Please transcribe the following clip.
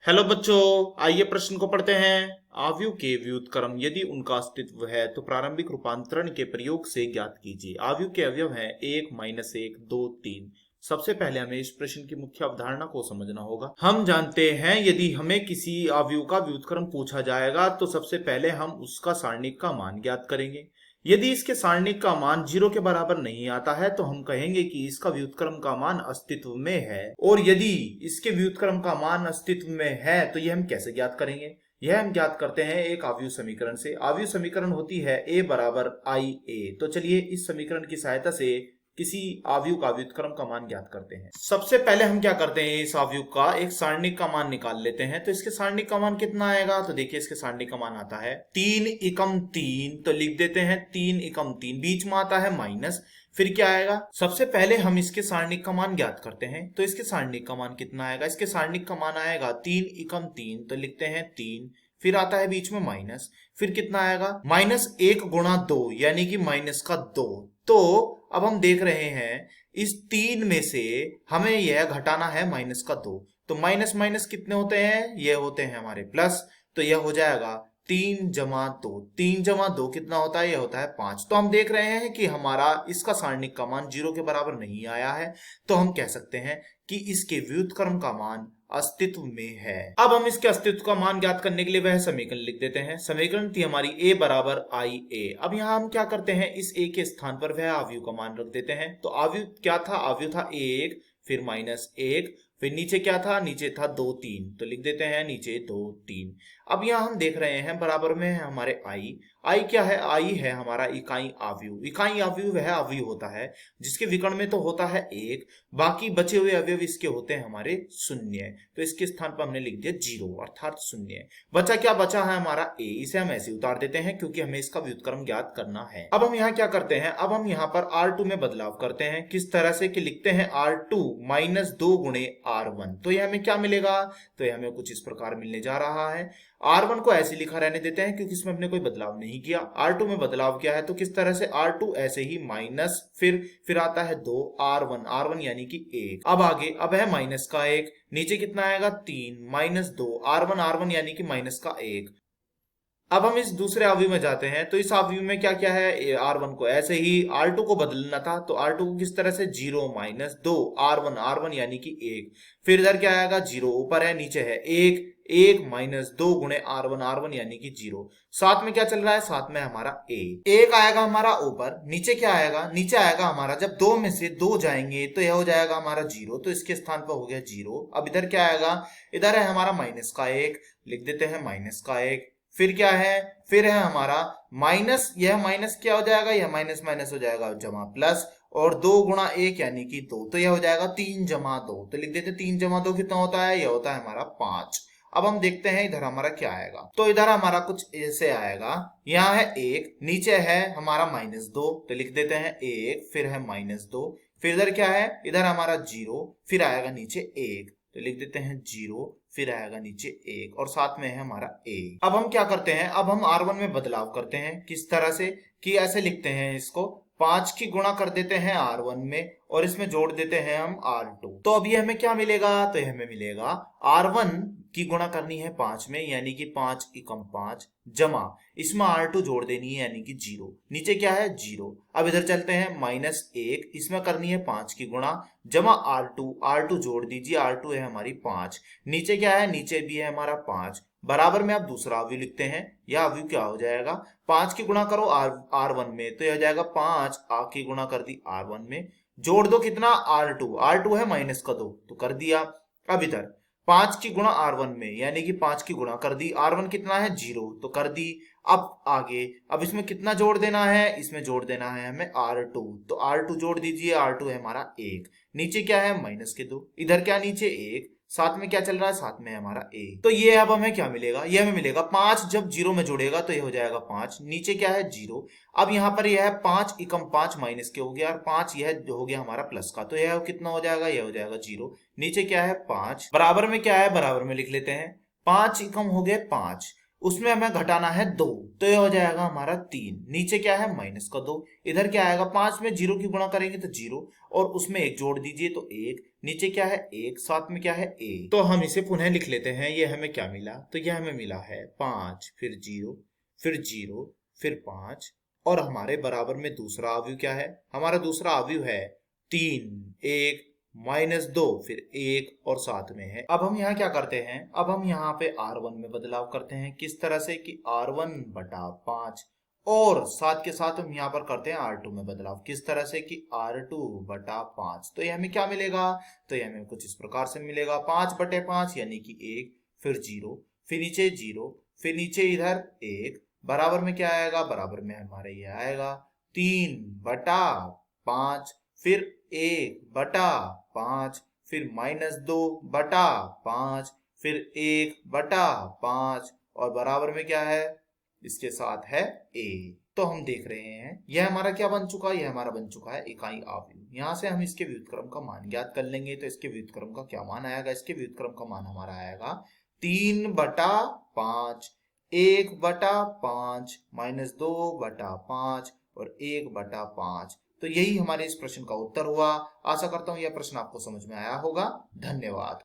Hello बच्चों, आइए प्रश्न को पढ़ते हैं। आव्यूह के व्युत्क्रम यदि उनका अस्तित्व है तो प्रारंभिक रूपांतरण के प्रयोग से ज्ञात कीजिए। आव्यूह के अवयव हैं 1, -1, 2, 3। सबसे पहले हमें इस प्रश्न की मुख्य अवधारणा को समझना होगा। हम जानते हैं यदि हमें किसी आव्यूह का व्युत्क्रम पूछा जाएगा तो सबसे पहले हम उसका सारणिक का मान ज्ञात करेंगे। यदि इसके सारणिक का मान 0 के बराबर नहीं आता है तो हम कहेंगे कि इसका व्युत्क्रम का मान अस्तित्व में है। और यदि इसके व्युत्क्रम का मान अस्तित्व में है तो यह हम कैसे ज्ञात करेंगे? यह हम ज्ञात करते हैं एक आव्यूह समीकरण से। आव्यूह समीकरण होती है a बराबर आई ए। तो चलिए इस समीकरण की सहायता से किसी आव्यूह का व्युत्क्रम का मान ज्ञात करते हैं। सबसे पहले हम क्या करते हैं, इस आव्यूह का एक सारणिक का मान निकाल लेते हैं। तो इसके सारणिक का मान कितना आएगा? तो देखिए इसके सारणिक का मान आता है 3 एकम 3। तो लिख देते हैं 3 एकम 3, बीच में आता है माइनस। फिर क्या आएगा? सबसे पहले हम इसके सारणिक का मान ज्ञात करते हैं। तो इसके सारणिक का मान कितना आएगा? इसके सारणिक का मान आएगा 3 एकम 3। तो लिखते हैं 3, फिर आता है बीच में माइनस। फिर कितना आएगा? -1 गुणा 2 यानी कि माइनस का 2। तो अब हम देख रहे हैं इस 3 में से हमें यह घटाना है माइनस का 2। तो माइनस माइनस कितने होते हैं? ये होते हैं हमारे प्लस। तो यह हो जाएगा 3 जमा 2। 3 जमा 2 कितना होता है? यह होता है 5। तो हम देख रहे हैं कि हमारा इसका सारणिक का मान 0 के बराबर नहीं आया है। तो हम कह सकते हैं कि इसके व्युत्क्रम का मान अस्तित्व में है। अब हम इसके अस्तित्व का मान ज्ञात करने के लिए वह समीकरण लिख देते हैं। समीकरण थी हमारी a बराबर आई ए। अब यहाँ हम क्या करते हैं, इस a के स्थान पर वह आव्यूह का मान रख देते हैं। तो आव्यूह क्या था? आव्यूह था 1, फिर -1, फिर नीचे क्या था? नीचे था 2, 3। तो लिख देते हैं नीचे 2, 3। अब यहाँ हम देख रहे हैं बराबर में है हमारे आई क्या है? आई है हमारा इकाई आव्यूह। इकाई आव्यूह वह आव्यूह होता है जिसके विकर्ण में तो होता है 1, बाकी बचे हुए अवयव इसके होते हैं हमारे 0। तो इसके स्थान पर हमने लिख दिया 0 अर्थात 0। बचा क्या? बचा है हमारा a। इसे हम ऐसे उतार देते हैं क्योंकि हमें इसका व्युत्क्रम ज्ञात करना है। अब हम यहाँ क्या करते हैं? अब हम यहाँ पर R2 में बदलाव करते हैं। किस तरह से कि लिखते हैं R2 -2 गुणे R1। तो यह हमें क्या मिलेगा? तो यह हमें कुछ इस प्रकार मिलने जा रहा है। R1 को ऐसे लिखा रहने देते हैं क्योंकि इसमें हमने कोई बदलाव नहीं किया। R2 में बदलाव किया है। तो किस तरह से? R2 ऐसे ही माइनस, फिर आता है 2 R1, R1 यानी कि 1। अब आगे अब है माइनस का 1, नीचे कितना आएगा? 3 -2 R1, R1 यानी कि माइनस का 1। अब हम इस दूसरे आव्यूह में जाते हैं। तो इस आव्यूह में क्या क्या है? R1 को ऐसे ही R2 को बदलना था। तो R2 को किस तरह से? 0 -2 R1, R1 यानी कि 1। फिर इधर क्या आएगा? 0 ऊपर है, नीचे है 1, 1 -2 गुणे R1, R1 यानी कि 0। साथ में क्या चल रहा है? साथ में हमारा एक आएगा हमारा ऊपर, नीचे क्या आएगा? नीचे आएगा हमारा, जब 2 में से 2 जाएंगे तो यह हो जाएगा हमारा 0। तो इसके स्थान पर हो गया 0। अब इधर क्या आएगा? इधर है हमारा माइनस का 1, लिख देते हैं माइनस का 1। फिर क्या है? फिर है हमारा माइनस, यह माइनस क्या हो जाएगा? यह माइनस माइनस हो जाएगा जमा प्लस, और 2 गुणा 1 यानी कि 2। तो यह हो जाएगा 3 जमा 2। तो लिख देते 3 जमा 2 कितना होता है? यह होता है हमारा 5। अब हम देखते हैं इधर हमारा क्या आएगा। तो इधर हमारा कुछ ऐसे आएगा। यहाँ है 1, नीचे है हमारा -2। तो लिख देते हैं 1, फिर है -2। फिर इधर क्या है? इधर हमारा 0, फिर आएगा नीचे 1। तो लिख देते हैं 0, फिर आएगा नीचे 1, और साथ में है हमारा a। अब हम क्या करते हैं? अब हम R1 में बदलाव करते हैं। किस तरह से कि ऐसे लिखते हैं इसको, 5 की गुणा कर देते हैं R1 में और इसमें जोड़ देते हैं हम R2। तो अब ये हमें क्या मिलेगा? तो ये हमें मिलेगा R1 की गुणा करनी है 5 में यानी कि 5 एकम 5, जमा इसमें R2 जोड़ देनी है यानी कि 0। नीचे क्या है? 0। अब इधर चलते हैं -1, इसमें करनी है 5 की गुणा, जमा R2 जोड़ दीजिए, R2 है हमारी 5। नीचे क्या है? नीचे भी है हमारा 5। बराबर में आप दूसरा अवयव लिखते हैं। यह अवयव क्या हो जाएगा? 5 की गुणा करो R1 में तो यह हो जाएगा 5, आ की गुणा कर दी R1 में, जोड़ दो कितना? R2 है माइनस का 2, तो कर दिया। अब इधर 5 की गुणा R1 में यानी कि 5 की गुणा कर दी। R1 कितना है? 0, तो कर दी। अब आगे अब इसमें कितना जोड़ देना है? इसमें जोड़ देना है हमें R2। तो R2 जोड़ दीजिए, R2 है हमारा 1। नीचे क्या है? -2। इधर क्या? नीचे 1। साथ में क्या चल रहा है? साथ में है हमारा a। तो ये अब हमें क्या मिलेगा? ये हमें मिलेगा 5, जब 0 में जुड़ेगा तो ये हो जाएगा 5। नीचे क्या है? 0। अब यहाँ पर यह है 5 एकम 5 माइनस के हो गया, और 5 यह हो गया हमारा प्लस का। तो यह कितना हो जाएगा? यह हो जाएगा 0। नीचे क्या है? 5। बराबर में क्या है? बराबर में लिख लेते हैं 5 एकम हो गए 5, उसमें हमें घटाना है 2। तो यह हो जाएगा हमारा 3। नीचे क्या है? -2। इधर क्या आएगा? 5 में 0 की गुणा करेंगे तो 0, और उसमें 1 जोड़ दीजिए तो 1। नीचे क्या है 1, साथ में क्या है a। तो हम इसे पुनः लिख लेते हैं। ये हमें क्या मिला, तो यह हमें मिला है 5, फिर 0, फिर 0, फिर 5, और हमारे बराबर में दूसरा अवयव क्या है, हमारा दूसरा अवयव है 3, 1 -2, फिर 1 और साथ में है। अब हम यहाँ क्या करते हैं, अब हम यहाँ पे R1 में बदलाव करते हैं। किस तरह से कि R1 बटा 5, और साथ के साथ हम यहाँ पर करते हैं R2 में बदलाव। किस तरह से कि R2 बटा 5। तो ये हमें क्या मिलेगा, तो ये हमें कुछ इस प्रकार से मिलेगा 5 बटे 5 यानी कि 1, फिर 0, फिर नीचे 0, फिर नीचे इधर 1, बराबर में क्या आएगा, बराबर में हमारे ये आएगा 3 बटा 5, फिर 1 बटा 5, फिर -2 बटा 5, फिर 1 बटा 5, और बराबर में क्या है, इसके साथ है a। तो हम देख रहे हैं यह हमारा क्या बन चुका है, यह हमारा बन चुका है इकाई अवयव। यहाँ से हम इसके व्युत्क्रम का मान ज्ञात कर लेंगे। तो इसके व्युत्क्रम का क्या मान आएगा, इसके व्युत्क्रम का मान हमारा आएगा 3 बटा 5, 1 बटा 5, -2 बटा 5 और 1 बटा 5। तो यही हमारे इस प्रश्न का उत्तर हुआ। आशा करता हूं यह प्रश्न आपको समझ में आया होगा। धन्यवाद।